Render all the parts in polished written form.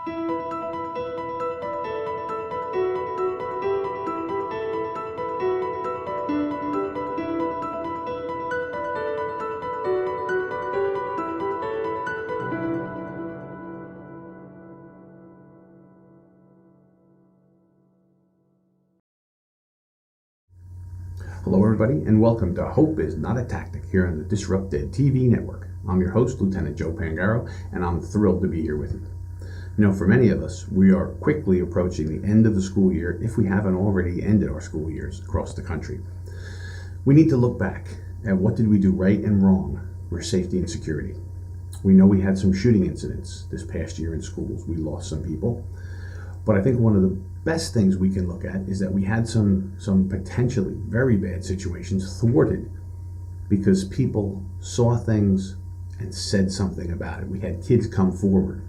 Hello everybody, and welcome to Hope is Not a Tactic here on the Disrupted TV network. I'm your host, Lieutenant Joe Pangaro, and I'm thrilled to be here with you. You know, for many of us, we are quickly approaching the end of the school year if we haven't already ended our school years across the country. We need to look back at what did we do right and wrong for safety and security. We know we had some shooting incidents this past year in schools. We lost some people. But I think one of the best things we can look at is that we had some potentially very bad situations thwarted because people saw things and said something about it. We had kids come forward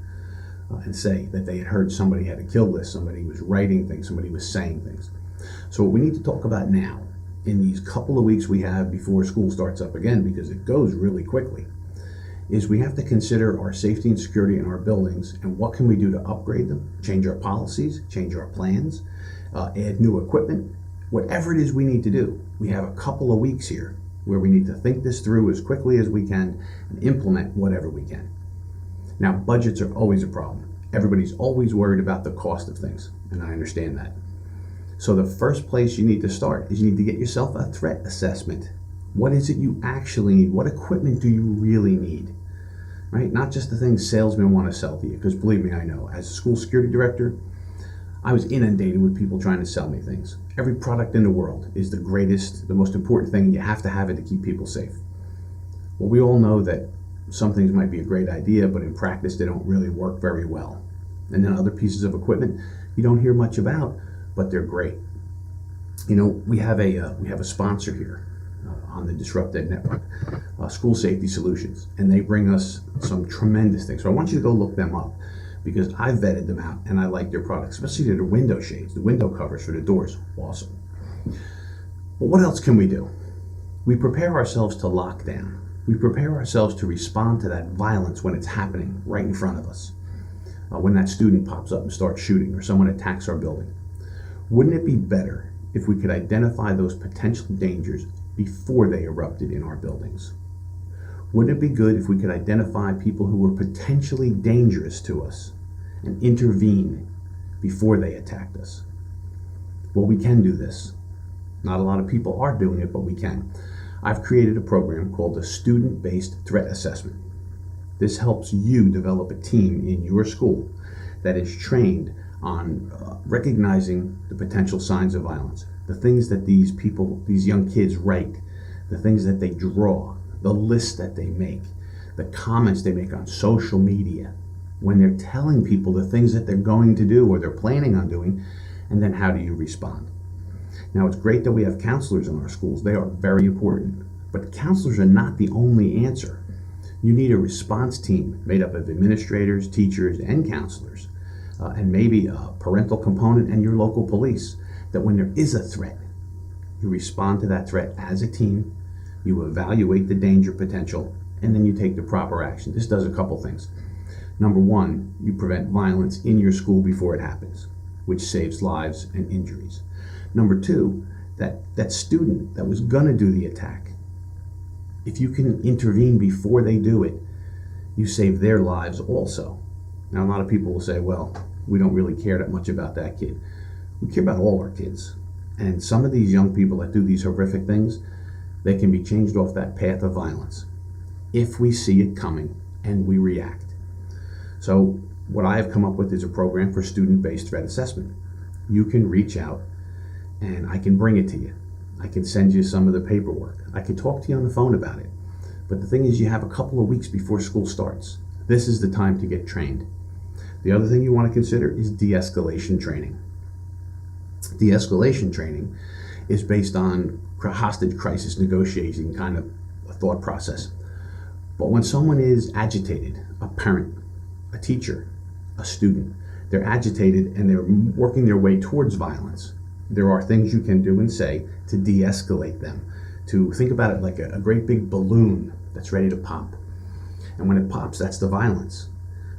and say that they had heard somebody had a kill list, somebody was writing things, somebody was saying things. So what we need to talk about now in these couple of weeks we have before school starts up again, because it goes really quickly, is we have to consider our safety and security in our buildings and what can we do to upgrade them, change our policies, change our plans, add new equipment, whatever it is we need to do. We have a couple of weeks here where we need to think this through as quickly as we can and implement whatever we can. Now, budgets are always a problem. Everybody's always worried about the cost of things, and I understand that. So the first place you need to start is you need to get yourself a threat assessment. What is it you actually need? What equipment do you really need? Right? Not just the things salesmen want to sell to you, because believe me, I know. As a school security director, I was inundated with people trying to sell me things. Every product in the world is the greatest, the most important thing, and you have to have it to keep people safe. Well, we all know that some things might be a great idea, but in practice they don't really work very well. And then other pieces of equipment you don't hear much about, but they're great. You know, we have a sponsor here on the Disrupted Network, School Safety Solutions, and they bring us some tremendous things. So I want you to go look them up because I vetted them out and I like their products, especially their window shades, the window covers for the doors, awesome. But what else can we do? We prepare ourselves to lock down. We prepare ourselves to respond to that violence when it's happening right in front of us. When that student pops up and starts shooting or someone attacks our building. Wouldn't it be better if we could identify those potential dangers before they erupted in our buildings? Wouldn't it be good if we could identify people who were potentially dangerous to us and intervene before they attacked us? Well, we can do this. Not a lot of people are doing it, but we can. I've created a program called the Student-Based Threat Assessment. This helps you develop a team in your school that is trained on recognizing the potential signs of violence, the things that these young kids write, the things that they draw, the lists that they make, the comments they make on social media, when they're telling people the things that they're going to do or they're planning on doing, and then how do you respond? Now, it's great that we have counselors in our schools. They are very important, but counselors are not the only answer. You need a response team made up of administrators, teachers, and counselors, and maybe a parental component and your local police, that when there is a threat, you respond to that threat as a team, you evaluate the danger potential, and then you take the proper action. This does a couple things. Number one, you prevent violence in your school before it happens, which saves lives and injuries. Number two, that student that was gonna do the attack, if you can intervene before they do it, you save their lives also. Now, a lot of people will say, well, we don't really care that much about that kid. We care about all our kids. And some of these young people that do these horrific things, they can be changed off that path of violence if we see it coming and we react. So what I have come up with is a program for student-based threat assessment. You can reach out and I can bring it to you. I can send you some of the paperwork. I can talk to you on the phone about it. But the thing is, you have a couple of weeks before school starts. This is the time to get trained. The other thing you want to consider is de-escalation training. De-escalation training is based on hostage crisis negotiating kind of a thought process. But when someone is agitated, a parent, a teacher, a student, they're agitated and they're working their way towards violence, there are things you can do and say to de-escalate them, to think about it like a great big balloon that's ready to pop. And when it pops, that's the violence.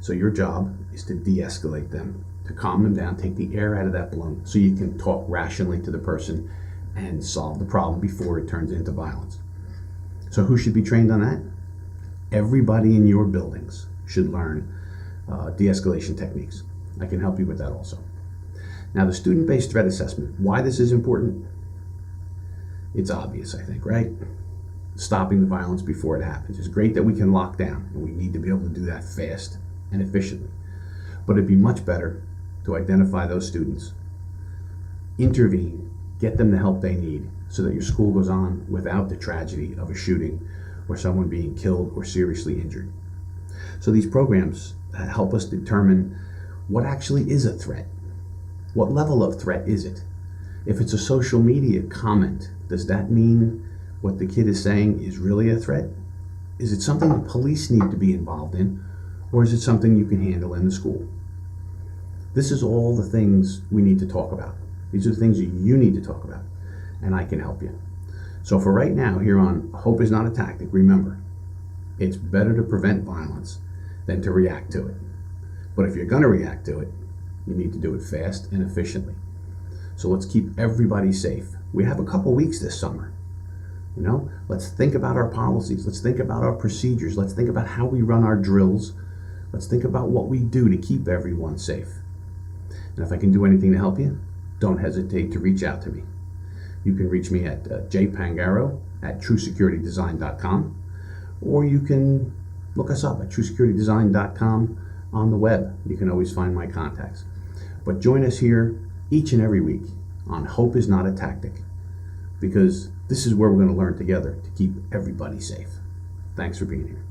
So your job is to de-escalate them, to calm them down, take the air out of that balloon so you can talk rationally to the person and solve the problem before it turns into violence. So who should be trained on that? Everybody in your buildings should learn de-escalation techniques. I can help you with that also. Now, the student-based threat assessment, why this is important? It's obvious, I think, right? Stopping the violence before it happens. It's great that we can lock down, and we need to be able to do that fast and efficiently. But it'd be much better to identify those students, intervene, get them the help they need so that your school goes on without the tragedy of a shooting or someone being killed or seriously injured. So these programs help us determine what actually is a threat. What level of threat is it? If it's a social media comment, does that mean what the kid is saying is really a threat? Is it something the police need to be involved in, or is it something you can handle in the school? This is all the things we need to talk about. These are the things you need to talk about, and I can help you. So for right now, here on Hope is Not a Tactic, remember, it's better to prevent violence than to react to it. But if you're going to react to it, you need to do it fast and efficiently. So let's keep everybody safe. We have a couple weeks this summer. Let's think about our policies. Let's think about our procedures. Let's think about how we run our drills. Let's think about what we do to keep everyone safe. And if I can do anything to help you, don't hesitate to reach out to me. You can reach me at jpangaro@truesecuritydesign.com, or you can look us up at truesecuritydesign.com on the web. You can always find my contacts. But join us here each and every week on Hope is Not a Tactic, because this is where we're going to learn together to keep everybody safe. Thanks for being here.